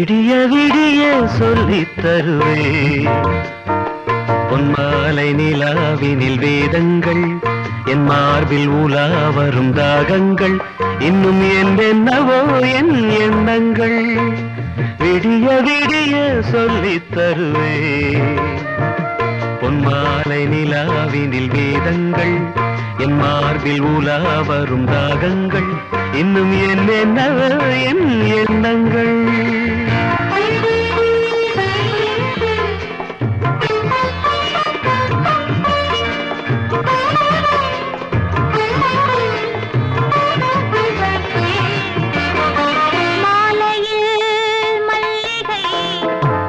விடிய விடிய சொல்லித் தருவே பொன்மாலை நிலாவினில் வேதங்கள் என் மார்பில் உலா வரும் தாகங்கள் இன்னும் என்னவோ என் எண்ணங்கள் விடிய விடிய சொல்லித் தருவே பொன்மாலை நிலாவினில் வேதங்கள் என் மார்பில் உலா வரும் தாகங்கள் இன்னும் என்னவோ என் எண்ணங்கள்